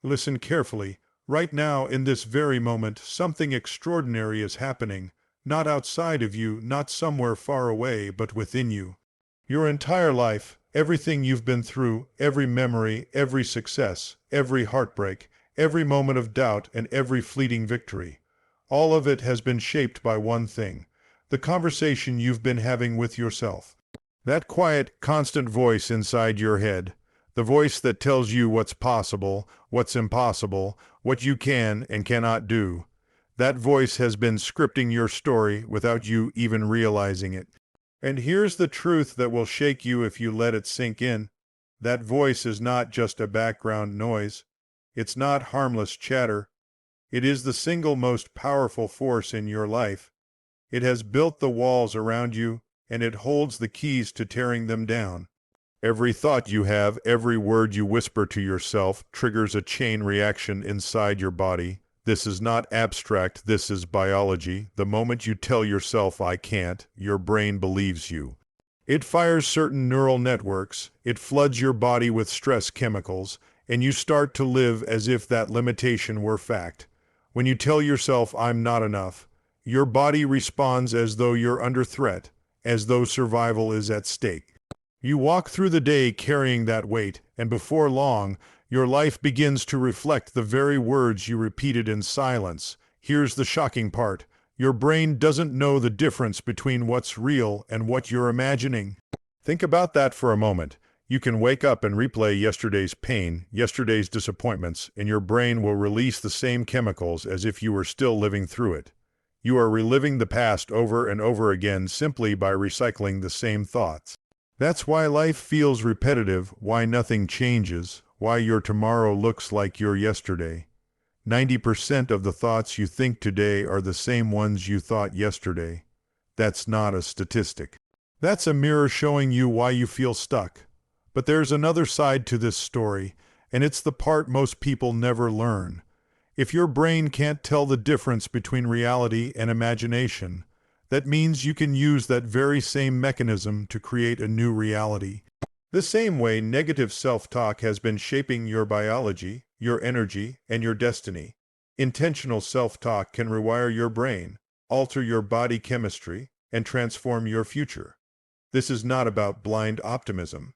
Listen carefully. Right now, in this very moment, something extraordinary is happening. Not outside of you, not somewhere far away, but within you. Your entire life, everything you've been through, every memory, every success, every heartbreak, every moment of doubt, and every fleeting victory. All of it has been shaped by one thing: the conversation you've been having with yourself. That quiet, constant voice inside your head. The voice that tells you what's possible, what's impossible, what you can and cannot do. That voice has been scripting your story without you even realizing it. And here's the truth that will shake you if you let it sink in. That voice is not just a background noise. It's not harmless chatter. It is the single most powerful force in your life. It has built the walls around you, and it holds the keys to tearing them down. Every thought you have, every word you whisper to yourself triggers a chain reaction inside your body. This is not abstract, this is biology. The moment you tell yourself "I can't," your brain believes you. It fires certain neural networks, it floods your body with stress chemicals, and you start to live as if that limitation were fact. When you tell yourself "I'm not enough," your body responds as though you're under threat, as though survival is at stake. You walk through the day carrying that weight, and before long, your life begins to reflect the very words you repeated in silence. Here's the shocking part: your brain doesn't know the difference between what's real and what you're imagining. Think about that for a moment. You can wake up and replay yesterday's pain, yesterday's disappointments, and your brain will release the same chemicals as if you were still living through it. You are reliving the past over and over again simply by recycling the same thoughts. That's why life feels repetitive, why nothing changes, why your tomorrow looks like your yesterday. 90% of the thoughts you think today are the same ones you thought yesterday. That's not a statistic. That's a mirror showing you why you feel stuck. But there's another side to this story, and it's the part most people never learn. If your brain can't tell the difference between reality and imagination, that means you can use that very same mechanism to create a new reality. The same way negative self-talk has been shaping your biology, your energy, and your destiny. Intentional self-talk can rewire your brain, alter your body chemistry, and transform your future. This is not about blind optimism.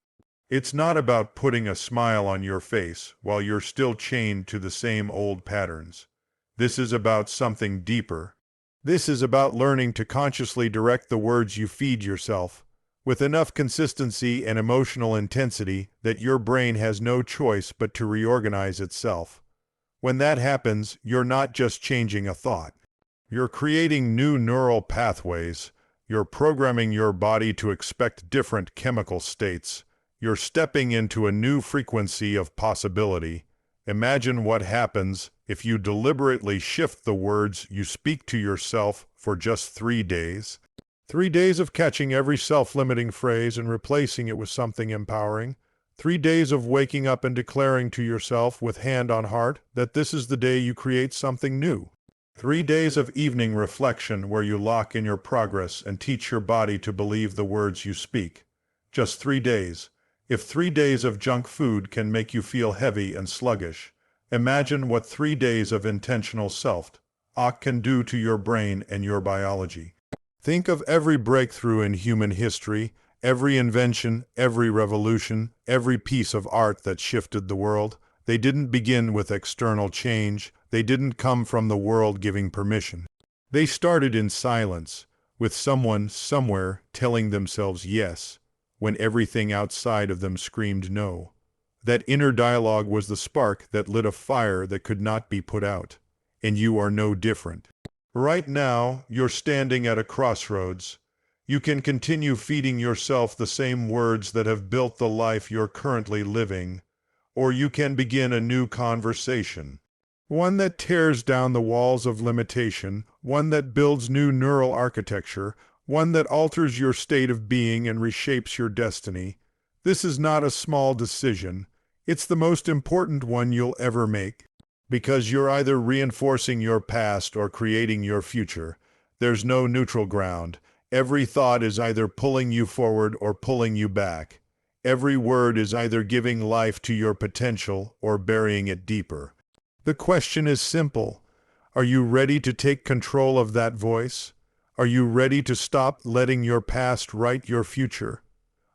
It's not about putting a smile on your face while you're still chained to the same old patterns. This is about something deeper. This is about learning to consciously direct the words you feed yourself, with enough consistency and emotional intensity that your brain has no choice but to reorganize itself. When that happens, you're not just changing a thought. You're creating new neural pathways. You're programming your body to expect different chemical states. You're stepping into a new frequency of possibility. Imagine what happens if you deliberately shift the words you speak to yourself for just 3 days. 3 days of catching every self-limiting phrase and replacing it with something empowering. 3 days of waking up and declaring to yourself with hand on heart that this is the day you create something new. 3 days of evening reflection where you lock in your progress and teach your body to believe the words you speak. Just 3 days. If 3 days of junk food can make you feel heavy and sluggish, imagine what 3 days of intentional self-talk can do to your brain and your biology. Think of every breakthrough in human history, every invention, every revolution, every piece of art that shifted the world. They didn't begin with external change. They didn't come from the world giving permission. They started in silence, with someone somewhere telling themselves yes, when everything outside of them screamed no. That inner dialogue was the spark that lit a fire that could not be put out. And you are no different. Right now, you're standing at a crossroads. You can continue feeding yourself the same words that have built the life you're currently living, or you can begin a new conversation. One that tears down the walls of limitation, one that builds new neural architecture, one that alters your state of being and reshapes your destiny. This is not a small decision. It's the most important one you'll ever make. Because you're either reinforcing your past or creating your future. There's no neutral ground. Every thought is either pulling you forward or pulling you back. Every word is either giving life to your potential or burying it deeper. The question is simple. Are you ready to take control of that voice? Are you ready to stop letting your past write your future?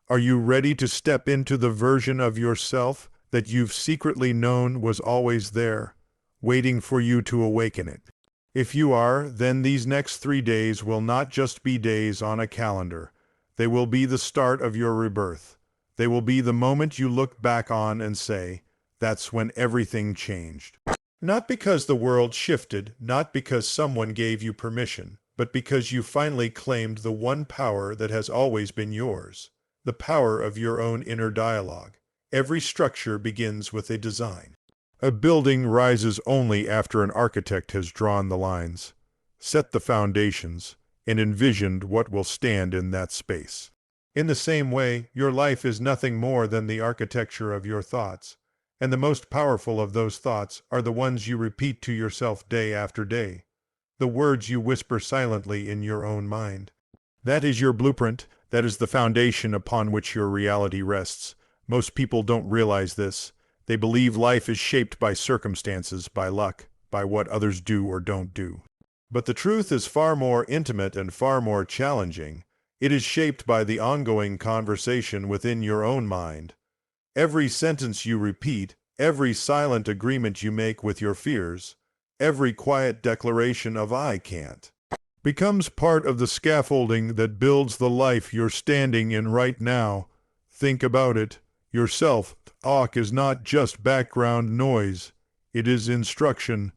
Are you ready to step into the version of yourself that you've secretly known was always there, waiting for you to awaken it? If you are, then these next 3 days will not just be days on a calendar. They will be the start of your rebirth. They will be the moment you look back on and say, that's when everything changed. Not because the world shifted, not because someone gave you permission, but because you finally claimed the one power that has always been yours, the power of your own inner dialogue. Every structure begins with a design. A building rises only after an architect has drawn the lines, set the foundations, and envisioned what will stand in that space. In the same way, your life is nothing more than the architecture of your thoughts, and the most powerful of those thoughts are the ones you repeat to yourself day after day, the words you whisper silently in your own mind. That is your blueprint. That is the foundation upon which your reality rests. Most people don't realize this. They believe life is shaped by circumstances, by luck, by what others do or don't do. But the truth is far more intimate and far more challenging. It is shaped by the ongoing conversation within your own mind. Every sentence you repeat, every silent agreement you make with your fears, every quiet declaration of "I can't," becomes part of the scaffolding that builds the life you're standing in right now. Think about it. Your self-talk is not just background noise. It is instruction.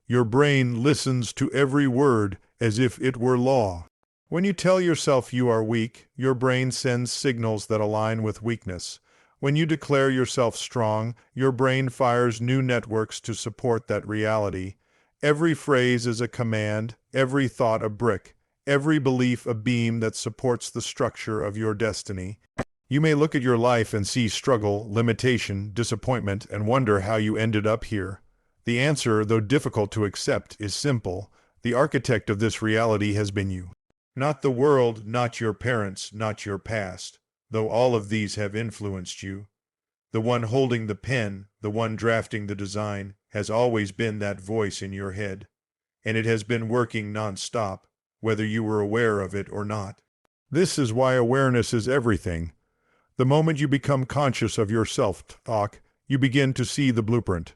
Your brain listens to every word as if it were law. When you tell yourself you are weak, your brain sends signals that align with weakness. When you declare yourself strong, your brain fires new networks to support that reality. Every phrase is a command, every thought a brick, every belief a beam that supports the structure of your destiny. You may look at your life and see struggle, limitation, disappointment, and wonder how you ended up here. The answer, though difficult to accept, is simple. The architect of this reality has been you. Not the world, not your parents, not your past, though all of these have influenced you. The one holding the pen, the one drafting the design, has always been that voice in your head. And it has been working non-stop, whether you were aware of it or not. This is why awareness is everything. The moment you become conscious of your self-talk, you begin to see the blueprint.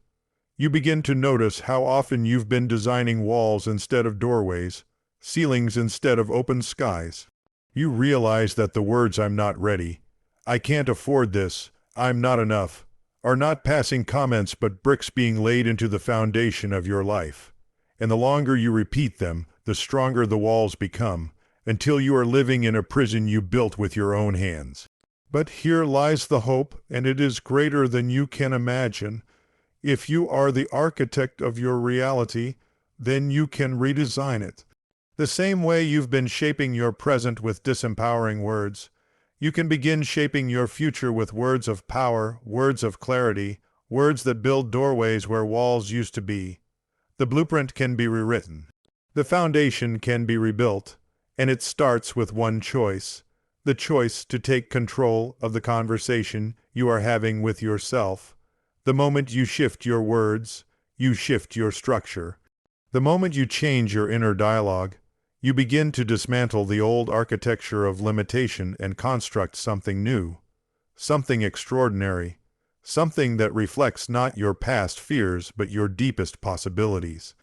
You begin to notice how often you've been designing walls instead of doorways, ceilings instead of open skies. You realize that the words "I'm not ready," "I can't afford this," "I'm not enough," are not passing comments but bricks being laid into the foundation of your life. And the longer you repeat them, the stronger the walls become, until you are living in a prison you built with your own hands. But here lies the hope, and it is greater than you can imagine. If you are the architect of your reality, then you can redesign it. The same way you've been shaping your present with disempowering words, you can begin shaping your future with words of power, words of clarity, words that build doorways where walls used to be. The blueprint can be rewritten. The foundation can be rebuilt, and it starts with one choice. The choice to take control of the conversation you are having with yourself. The moment you shift your words, you shift your structure. The moment you change your inner dialogue, you begin to dismantle the old architecture of limitation and construct something new, something extraordinary, something that reflects not your past fears but your deepest possibilities.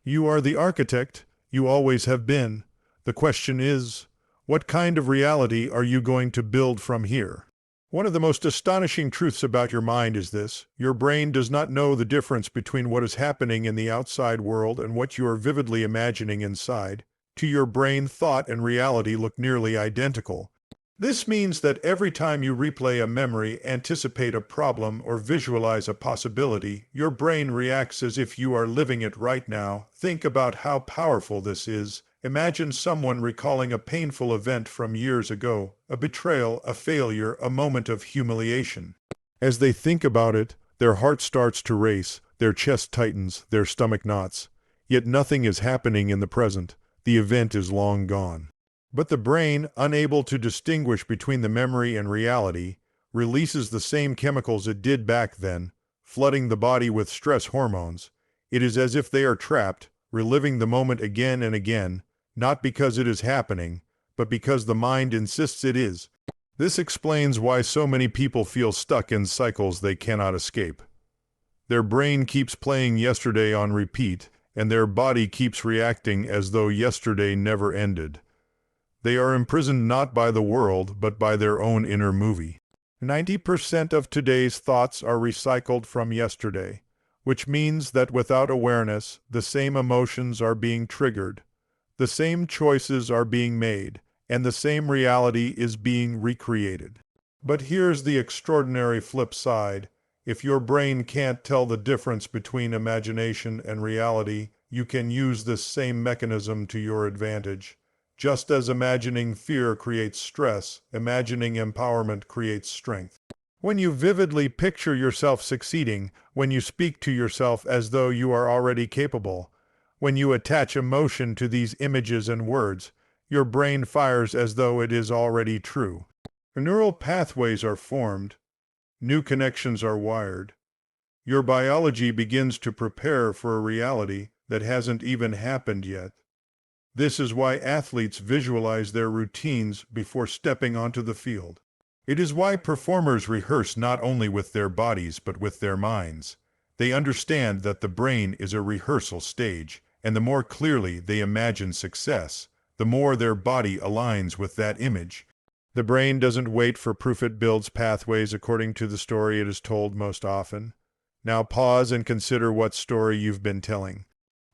You are the architect, you always have been. The question is, what kind of reality are you going to build from here? One of the most astonishing truths about your mind is this: your brain does not know the difference between what is happening in the outside world and what you are vividly imagining inside. To your brain, thought and reality look nearly identical. This means that every time you replay a memory, anticipate a problem, or visualize a possibility, your brain reacts as if you are living it right now. Think about how powerful this is. Imagine someone recalling a painful event from years ago, a betrayal, a failure, a moment of humiliation. As they think about it, their heart starts to race, their chest tightens, their stomach knots. Yet nothing is happening in the present. The event is long gone. But the brain, unable to distinguish between the memory and reality, releases the same chemicals it did back then, flooding the body with stress hormones. It is as if they are trapped, reliving the moment again and again, not because it is happening, but because the mind insists it is. This explains why so many people feel stuck in cycles they cannot escape. Their brain keeps playing yesterday on repeat, and their body keeps reacting as though yesterday never ended. They are imprisoned not by the world, but by their own inner movie. 90% of today's thoughts are recycled from yesterday, which means that without awareness, the same emotions are being triggered, the same choices are being made, and the same reality is being recreated. But here's the extraordinary flip side. If your brain can't tell the difference between imagination and reality, you can use this same mechanism to your advantage. Just as imagining fear creates stress, imagining empowerment creates strength. When you vividly picture yourself succeeding, when you speak to yourself as though you are already capable, when you attach emotion to these images and words, your brain fires as though it is already true. Neural pathways are formed. New connections are wired. Your biology begins to prepare for a reality that hasn't even happened yet. This is why athletes visualize their routines before stepping onto the field. It is why performers rehearse not only with their bodies but with their minds. They understand that the brain is a rehearsal stage, and the more clearly they imagine success, the more their body aligns with that image. The brain doesn't wait for proof, it builds pathways according to the story it is told most often. Now pause and consider what story you've been telling.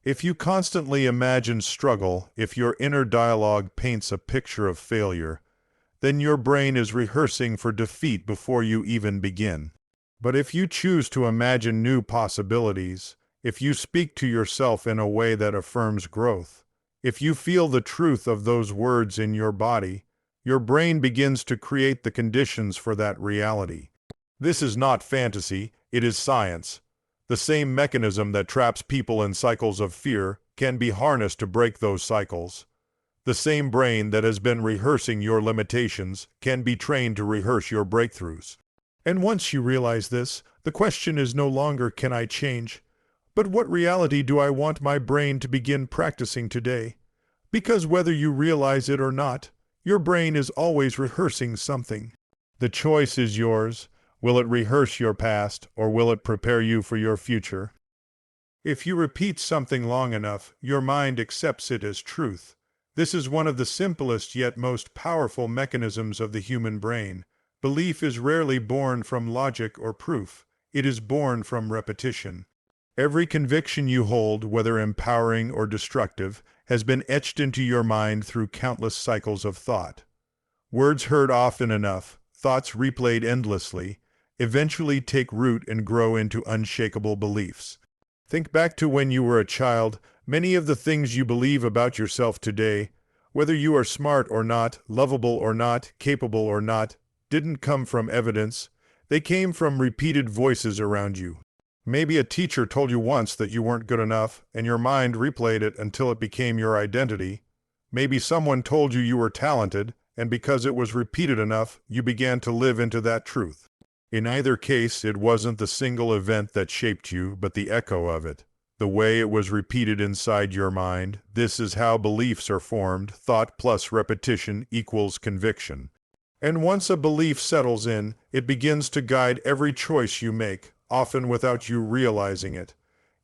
If you constantly imagine struggle, if your inner dialogue paints a picture of failure, then your brain is rehearsing for defeat before you even begin. But if you choose to imagine new possibilities, if you speak to yourself in a way that affirms growth, if you feel the truth of those words in your body, your brain begins to create the conditions for that reality. This is not fantasy, it is science. The same mechanism that traps people in cycles of fear can be harnessed to break those cycles. The same brain that has been rehearsing your limitations can be trained to rehearse your breakthroughs. And once you realize this, the question is no longer, can I change? But what reality do I want my brain to begin practicing today? Because whether you realize it or not, your brain is always rehearsing something. The choice is yours. Will it rehearse your past, or will it prepare you for your future? If you repeat something long enough, your mind accepts it as truth. This is one of the simplest yet most powerful mechanisms of the human brain. Belief is rarely born from logic or proof. It is born from repetition. Every conviction you hold, whether empowering or destructive, has been etched into your mind through countless cycles of thought. Words heard often enough, thoughts replayed endlessly, eventually take root and grow into unshakable beliefs. Think back to when you were a child. Many of the things you believe about yourself today, whether you are smart or not, lovable or not, capable or not, didn't come from evidence. They came from repeated voices around you. Maybe a teacher told you once that you weren't good enough, and your mind replayed it until it became your identity. Maybe someone told you you were talented, and because it was repeated enough, you began to live into that truth. In either case, it wasn't the single event that shaped you, but the echo of it. The way it was repeated inside your mind. This is how beliefs are formed. Thought plus repetition equals conviction. And once a belief settles in, it begins to guide every choice you make, often without you realizing it.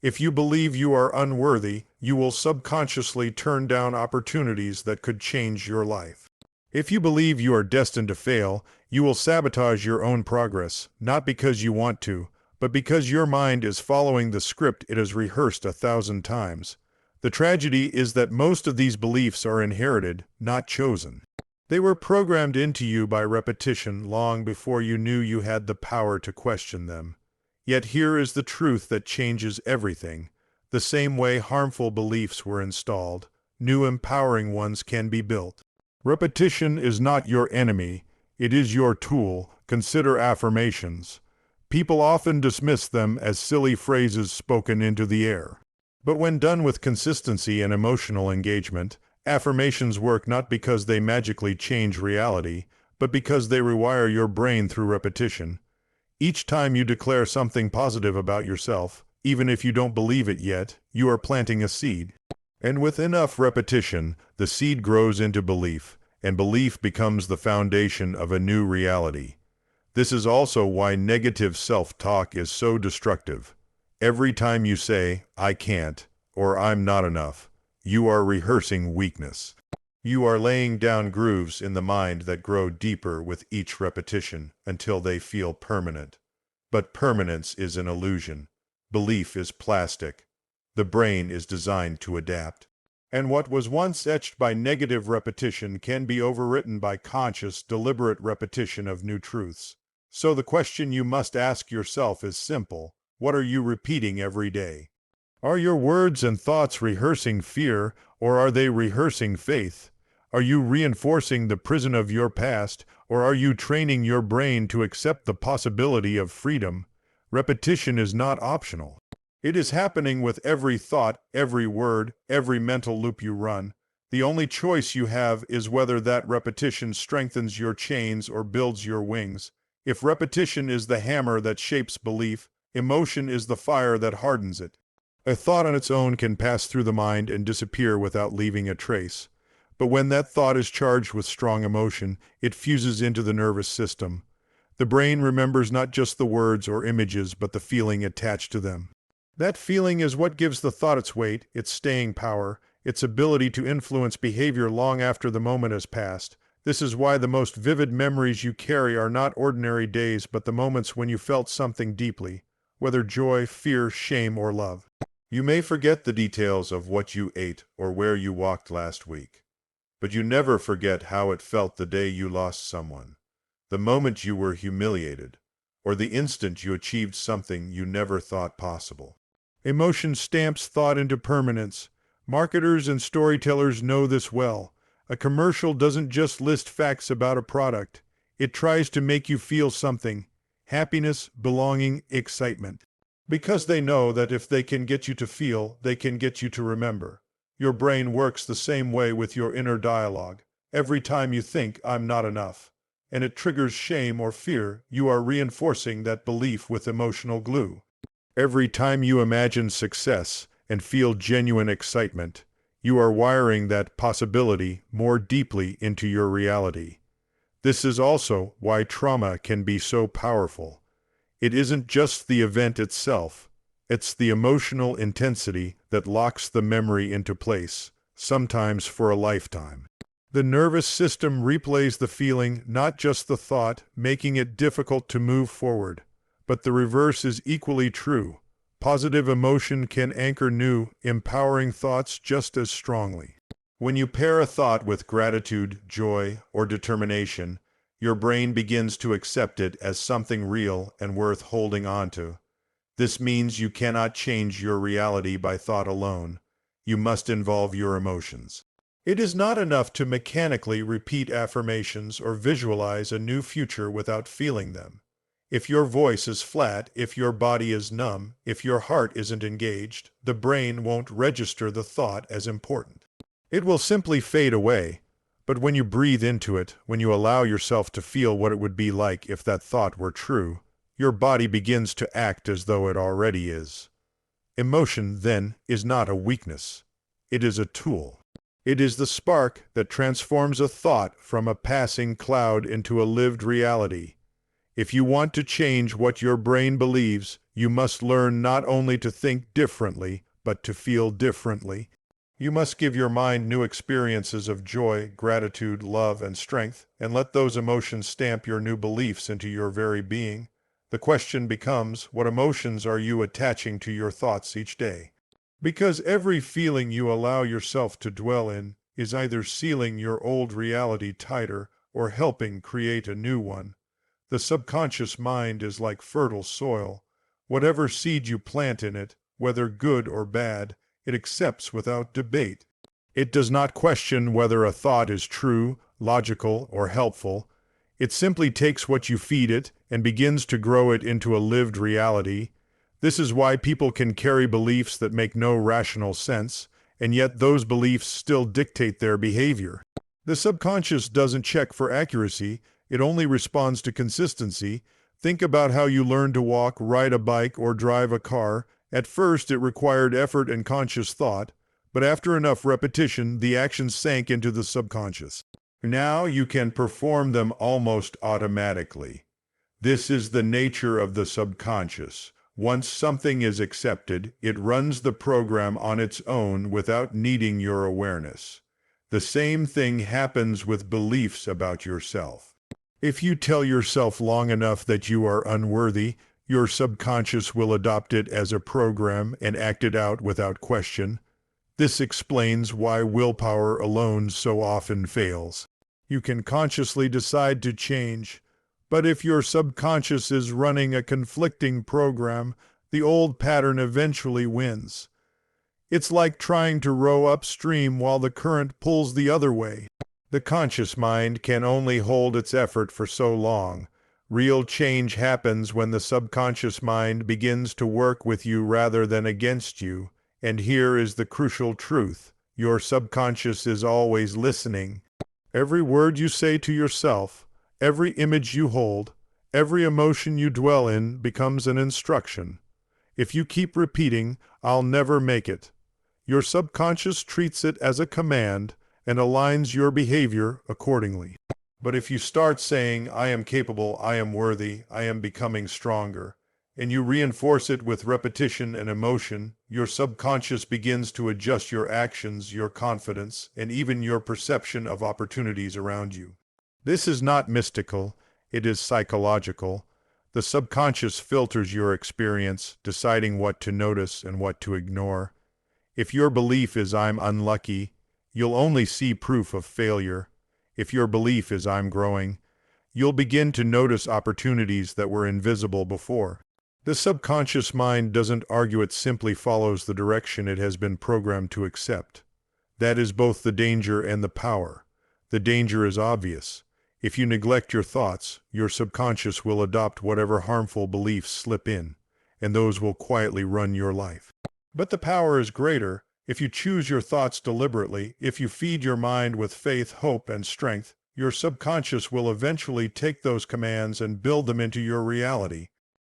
If you believe you are unworthy, you will subconsciously turn down opportunities that could change your life. If you believe you are destined to fail, you will sabotage your own progress, not because you want to, but because your mind is following the script it has rehearsed 1,000 times. The tragedy is that most of these beliefs are inherited, not chosen. They were programmed into you by repetition long before you knew you had the power to question them. Yet here is the truth that changes everything. The same way harmful beliefs were installed, new empowering ones can be built. Repetition is not your enemy, it is your tool. Consider affirmations. People often dismiss them as silly phrases spoken into the air. But when done with consistency and emotional engagement, affirmations work not because they magically change reality, but because they rewire your brain through repetition. Each time you declare something positive about yourself, Even if you don't believe it yet, you are planting a seed. And with enough repetition, the seed grows into belief, and belief becomes the foundation of a new reality. This is also why negative self-talk is so destructive. Every time you say, "I can't," or "I'm not enough," you are rehearsing weakness. You are laying down grooves in the mind that grow deeper with each repetition until they feel permanent. But permanence is an illusion. Belief is plastic. The brain is designed to adapt. And what was once etched by negative repetition can be overwritten by conscious, deliberate repetition of new truths. So the question you must ask yourself is simple. What are you repeating every day? Are your words and thoughts rehearsing fear, or are they rehearsing faith? Are you reinforcing the prison of your past, or are you training your brain to accept the possibility of freedom? Repetition is not optional. It is happening with every thought, every word, every mental loop you run. The only choice you have is whether that repetition strengthens your chains or builds your wings. If repetition is the hammer that shapes belief, emotion is the fire that hardens it. A thought on its own can pass through the mind and disappear without leaving a trace. But when that thought is charged with strong emotion, it fuses into the nervous system. The brain remembers not just the words or images, but the feeling attached to them. That feeling is what gives the thought its weight, its staying power, its ability to influence behavior long after the moment has passed. This is why the most vivid memories you carry are not ordinary days, but the moments when you felt something deeply, whether joy, fear, shame, or love. You may forget the details of what you ate or where you walked last week, but you never forget how it felt the day you lost someone, the moment you were humiliated, or the instant you achieved something you never thought possible. Emotion stamps thought into permanence. Marketers and storytellers know this well. A commercial doesn't just list facts about a product. It tries to make you feel something: happiness, belonging, excitement. Because they know that if they can get you to feel, they can get you to remember. Your brain works the same way with your inner dialogue. Every time you think, "I'm not enough," and it triggers shame or fear, you are reinforcing that belief with emotional glue. Every time you imagine success and feel genuine excitement, you are wiring that possibility more deeply into your reality. This is also why trauma can be so powerful. It isn't just the event itself, it's the emotional intensity that locks the memory into place, sometimes for a lifetime. The nervous system replays the feeling, not just the thought, making it difficult to move forward. But the reverse is equally true. Positive emotion can anchor new, empowering thoughts just as strongly. When you pair a thought with gratitude, joy, or determination, your brain begins to accept it as something real and worth holding on to. This means you cannot change your reality by thought alone. You must involve your emotions. It is not enough to mechanically repeat affirmations or visualize a new future without feeling them. If your voice is flat, if your body is numb, if your heart isn't engaged, the brain won't register the thought as important. It will simply fade away. But when you breathe into it, when you allow yourself to feel what it would be like if that thought were true, your body begins to act as though it already is. Emotion, then, is not a weakness. It is a tool. It is the spark that transforms a thought from a passing cloud into a lived reality. If you want to change what your brain believes, you must learn not only to think differently, but to feel differently. You must give your mind new experiences of joy, gratitude, love, and strength, and let those emotions stamp your new beliefs into your very being. The question becomes, what emotions are you attaching to your thoughts each day? Because every feeling you allow yourself to dwell in is either sealing your old reality tighter or helping create a new one. The subconscious mind is like fertile soil. Whatever seed you plant in it, whether good or bad, it accepts without debate. It does not question whether a thought is true, logical, or helpful. It simply takes what you feed it and begins to grow it into a lived reality. This is why people can carry beliefs that make no rational sense, and yet those beliefs still dictate their behavior. The subconscious doesn't check for accuracy. It only responds to consistency. Think about how you learn to walk, ride a bike, or drive a car, At first, it required effort and conscious thought, but after enough repetition, the actions sank into the subconscious. Now you can perform them almost automatically. This is the nature of the subconscious. Once something is accepted, it runs the program on its own without needing your awareness. The same thing happens with beliefs about yourself. If you tell yourself long enough that you are unworthy, your subconscious will adopt it as a program and act it out without question. This explains why willpower alone so often fails. You can consciously decide to change, but if your subconscious is running a conflicting program, the old pattern eventually wins. It's like trying to row upstream while the current pulls the other way. The conscious mind can only hold its effort for so long. Real change happens when the subconscious mind begins to work with you rather than against you. And here is the crucial truth. Your subconscious is always listening. Every word you say to yourself, every image you hold, every emotion you dwell in becomes an instruction. If you keep repeating, "I'll never make it," your subconscious treats it as a command and aligns your behavior accordingly. But if you start saying, "I am capable, I am worthy, I am becoming stronger," and you reinforce it with repetition and emotion, your subconscious begins to adjust your actions, your confidence, and even your perception of opportunities around you. This is not mystical, it is psychological. The subconscious filters your experience, deciding what to notice and what to ignore. If your belief is "I'm unlucky," you'll only see proof of failure. If your belief is "I'm growing," you'll begin to notice opportunities that were invisible before. The subconscious mind doesn't argue, it simply follows the direction it has been programmed to accept. That is both the danger and the power. The danger is obvious. If you neglect your thoughts, your subconscious will adopt whatever harmful beliefs slip in, and those will quietly run your life. But the power is greater. If you choose your thoughts deliberately, if you feed your mind with faith, hope, and strength, your subconscious will eventually take those commands and build them into your reality.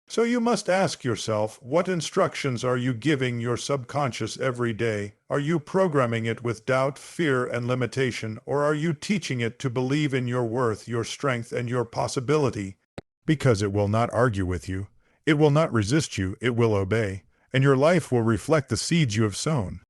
So you must ask yourself, what instructions are you giving your subconscious every day? Are you programming it with doubt, fear, and limitation, or are you teaching it to believe in your worth, your strength, and your possibility? Because it will not argue with you, it will not resist you, it will obey, and your life will reflect the seeds you have sown.